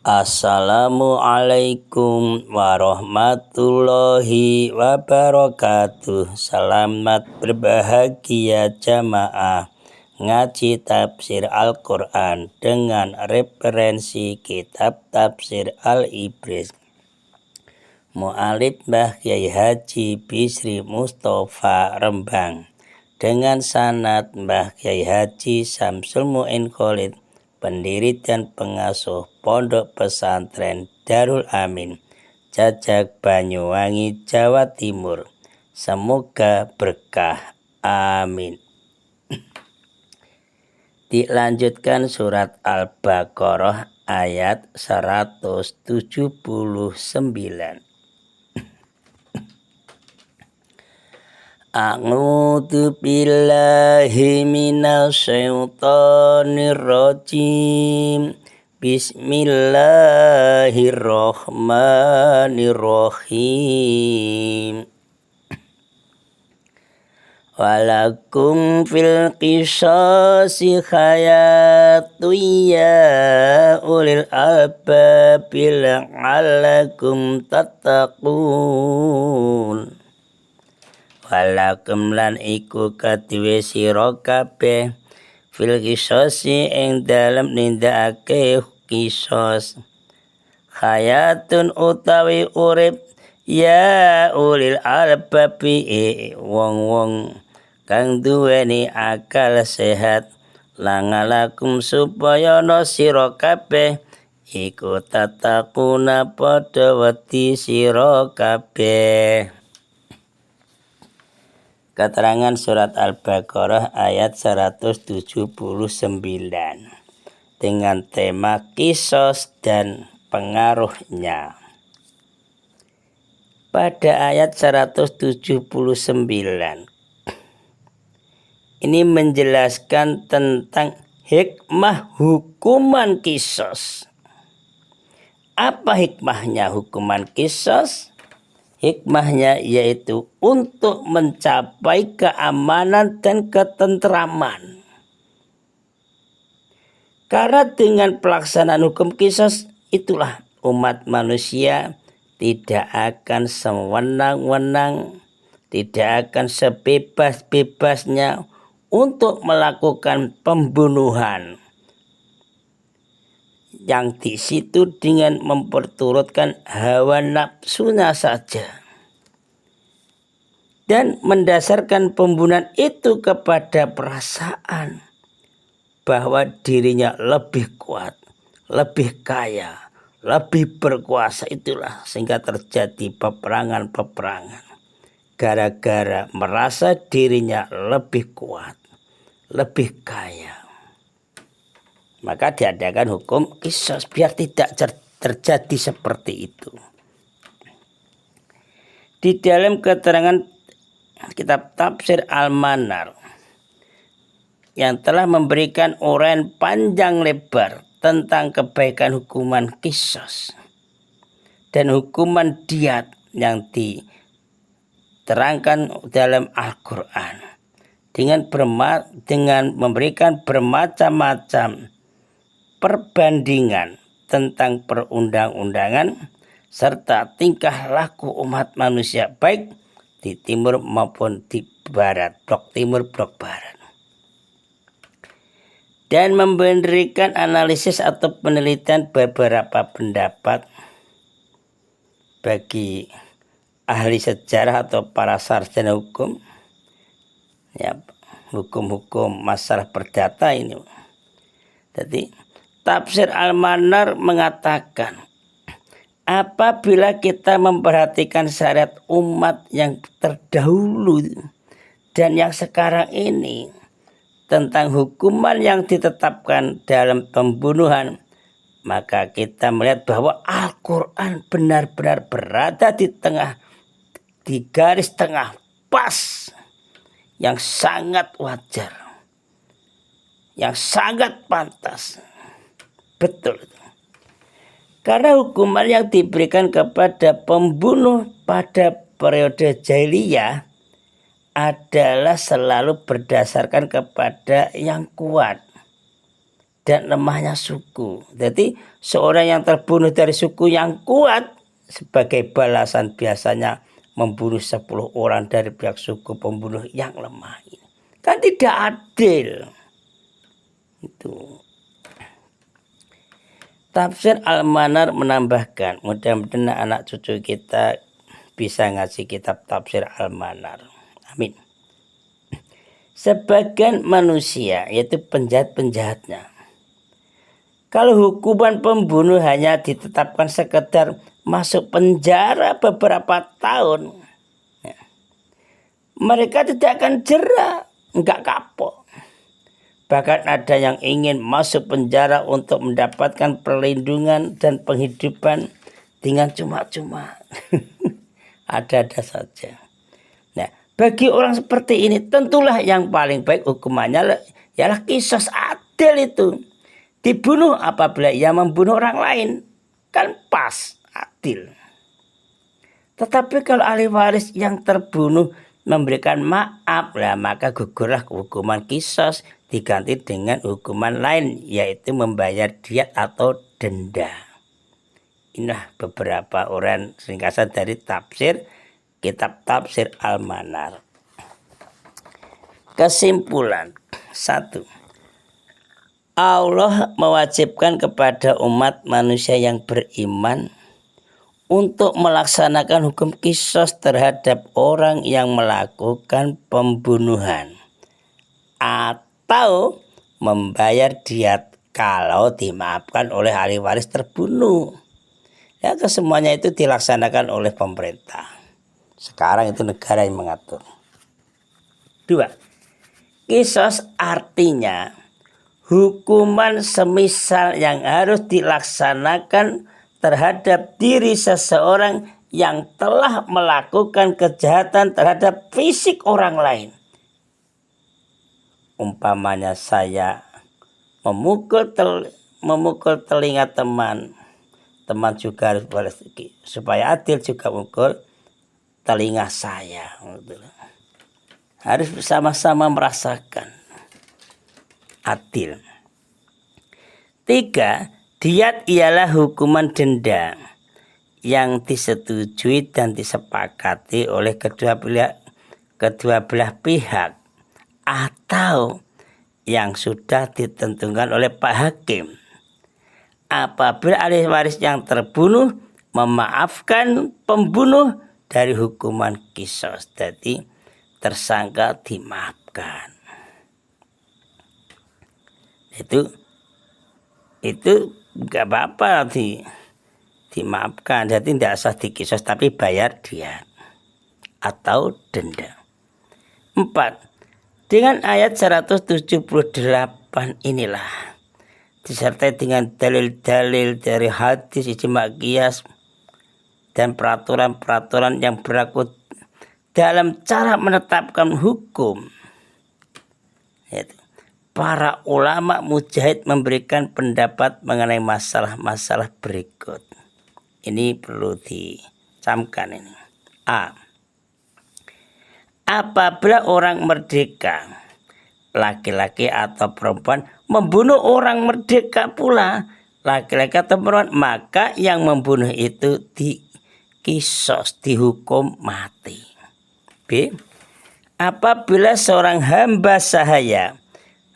Assalamualaikum warahmatullahi wabarakatuh. Selamat berbahagia jamaah ngaji tafsir Al-Quran dengan referensi kitab tafsir Al-Ibris. Mu'alif Mbah Kyai Haji Bisri Mustafa Rembang dengan sanad Mbah Kyai Haji Samsul Mu'in Khalid, pendiri dan pengasuh Pondok Pesantren Darul Amin, Jajak Banyuwangi, Jawa Timur. Semoga berkah. Amin. Dilanjutkan surat Al-Baqarah ayat 179. A'udzu billahi minasyaitonir rajim. Bismillahirrahmanirrahim. Walakum fil qisasi hayatun ya ulil albab la'allakum tattaqun. Walakum lan iku kadue sira kabeh fil qisasi ing dalem nindakake qisas hayatun utawi urip ya ulil albabi wong-wong kang duweni akal sehat langalakum supaya ana sira kabeh iku tatakuna padha wedi sira kabeh. Keterangan surat Al-Baqarah ayat 179 dengan tema kisos dan pengaruhnya. Pada ayat 179 ini menjelaskan tentang hikmah hukuman kisos. Apa hikmahnya hukuman kisos? Hikmahnya yaitu untuk mencapai keamanan dan ketentraman. Karena dengan pelaksanaan hukum kisos itulah umat manusia tidak akan sewenang-wenang, tidak akan sebebas-bebasnya untuk melakukan pembunuhan. Yang di situ dengan memperturutkan hawa nafsunya saja. Dan mendasarkan pembunuhan itu kepada perasaan bahwa dirinya lebih kuat, lebih kaya, lebih berkuasa, itulah sehingga terjadi peperangan-peperangan. Gara-gara merasa dirinya lebih kuat, lebih kaya. Maka diadakan hukum kisos biar tidak terjadi seperti itu. Di dalam keterangan kitab tafsir Al-Manar yang telah memberikan uraian panjang lebar tentang kebaikan hukuman kisos dan hukuman diat yang diterangkan dalam Al-Quran dengan memberikan bermacam-macam perbandingan tentang perundang-undangan serta tingkah laku umat manusia baik di timur maupun di barat, blok timur, blok barat. Dan memberikan analisis atau penelitian beberapa pendapat bagi ahli sejarah atau para sarjana hukum, ya, hukum-hukum masalah perdata ini. Jadi Tafsir Al-Manar mengatakan, apabila kita memperhatikan syariat umat yang terdahulu dan yang sekarang ini tentang hukuman yang ditetapkan dalam pembunuhan, maka kita melihat bahwa Al-Quran benar-benar berada di garis tengah pas yang sangat wajar, yang sangat pantas. Betul. Karena hukuman yang diberikan kepada pembunuh pada periode jahiliyah adalah selalu berdasarkan kepada yang kuat. dan lemahnya suku. Jadi seorang yang terbunuh dari suku yang kuat sebagai balasan biasanya membunuh 10 orang dari pihak suku pembunuh yang lemah ini. Kan tidak adil. Itu. Tafsir Al-Manar menambahkan, mudah-mudahan anak cucu kita bisa ngasih kitab tafsir Al-Manar. Amin. Sebagian manusia, yaitu penjahat-penjahatnya, kalau hukuman pembunuh hanya ditetapkan sekedar masuk penjara beberapa tahun, mereka tidak akan jera, enggak kapok. Bahkan ada yang ingin masuk penjara untuk mendapatkan perlindungan dan penghidupan dengan cuma-cuma. Ada-ada saja. Nah, bagi orang seperti ini tentulah yang paling baik hukumannya ialah qisas, adil itu. Dibunuh apabila ia membunuh orang lain. Kan pas, adil. Tetapi kalau ahli waris yang terbunuh memberikan maaf, maka gugurlah hukuman qisas diganti dengan hukuman lain, yaitu membayar diat atau denda. Inilah beberapa uraian ringkasan dari tafsir kitab tafsir Al-Manar. Kesimpulan 1. Allah mewajibkan kepada umat manusia yang beriman untuk melaksanakan hukum qisas terhadap orang yang melakukan pembunuhan atau membayar diat kalau dimaafkan oleh ahli waris terbunuh. Ya, kesemuanya itu dilaksanakan oleh pemerintah. Sekarang itu negara yang mengatur. 2. Qisas artinya hukuman semisal yang harus dilaksanakan terhadap diri seseorang yang telah melakukan kejahatan terhadap fisik orang lain. Umpamanya saya memukul telinga teman juga harus balas, supaya adil juga mukul telinga saya. Harus bersama-sama merasakan adil. 3. Diat ialah hukuman denda yang disetujui dan disepakati oleh kedua belah pihak atau yang sudah ditentukan oleh Pak Hakim. Apabila ahli waris yang terbunuh memaafkan pembunuh dari hukuman qisas, jadi tersangka dimaafkan. Itu nggak apa-apa dimaafkan, jadi tidak usah diqisas tapi bayar diat atau denda. 4. Dengan ayat 178 inilah disertai dengan dalil-dalil dari hadis, ijma' qiyas dan peraturan-peraturan yang berlaku dalam cara menetapkan hukum. Para ulama mujahid memberikan pendapat mengenai masalah-masalah berikut. Ini perlu dicamkan ini. A. Apabila orang merdeka, laki-laki atau perempuan, membunuh orang merdeka pula, laki-laki atau perempuan, maka yang membunuh itu diqisas, dihukum mati. B. Apabila seorang hamba sahaya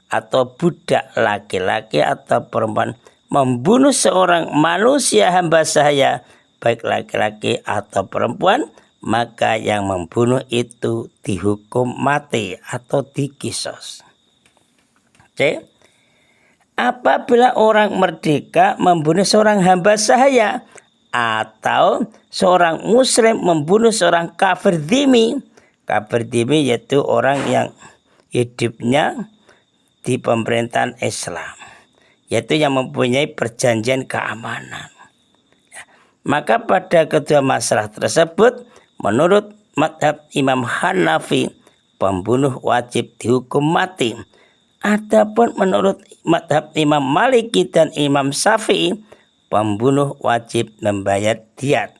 atau budak laki-laki atau perempuan membunuh seorang manusia hamba sahaya, baik laki-laki atau perempuan, maka yang membunuh itu dihukum mati atau diqisas. C. Apabila orang merdeka membunuh seorang hamba sahaya atau seorang muslim membunuh seorang kafir dhimmi. Kafir dhimmi yaitu orang yang hidupnya di pemerintahan Islam, yaitu yang mempunyai perjanjian keamanan. Maka pada kedua masalah tersebut, menurut madhab Imam Hanafi, pembunuh wajib dihukum mati. Adapun menurut madhab Imam Maliki dan Imam Syafi'i, pembunuh wajib membayar diat.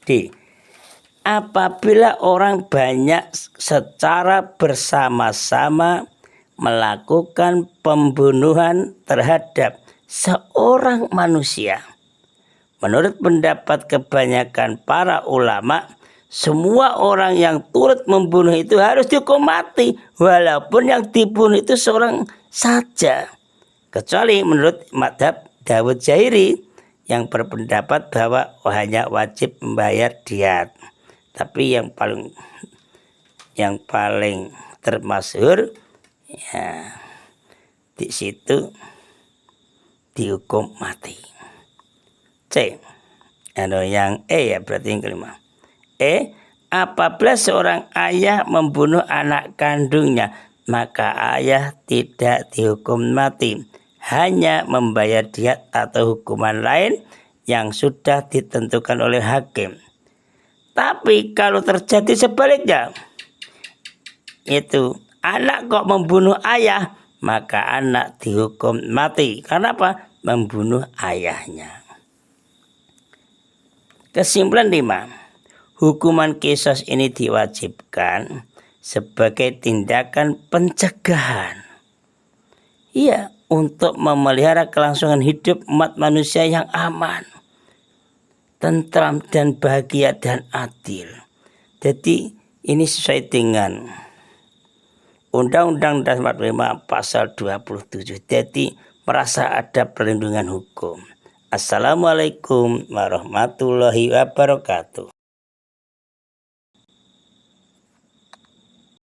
D. Apabila orang banyak secara bersama-sama melakukan pembunuhan terhadap seorang manusia. Menurut pendapat kebanyakan para ulama, semua orang yang turut membunuh itu harus dihukum mati, walaupun yang dibunuh itu seorang saja. Kecuali menurut madhab Dawud Zahiri yang berpendapat bahwa hanya wajib membayar diat. Tapi yang paling termasyhur ya di situ dihukum mati. C. Yang E ya, berarti yang kelima. E. Apabila seorang ayah membunuh anak kandungnya, maka ayah tidak dihukum mati, hanya membayar diat atau hukuman lain yang sudah ditentukan oleh hakim. Tapi kalau terjadi sebaliknya, itu anak kok membunuh ayah, maka anak dihukum mati. Karena apa? Membunuh ayahnya. Kesimpulan 5. Hukuman qisas ini diwajibkan sebagai tindakan pencegahan. Iya, untuk memelihara kelangsungan hidup umat manusia yang aman, tentram dan bahagia dan adil. Jadi ini sesuai dengan Undang-Undang Dasar 45 pasal 27. Jadi merasa ada perlindungan hukum. Assalamualaikum warahmatullahi wabarakatuh.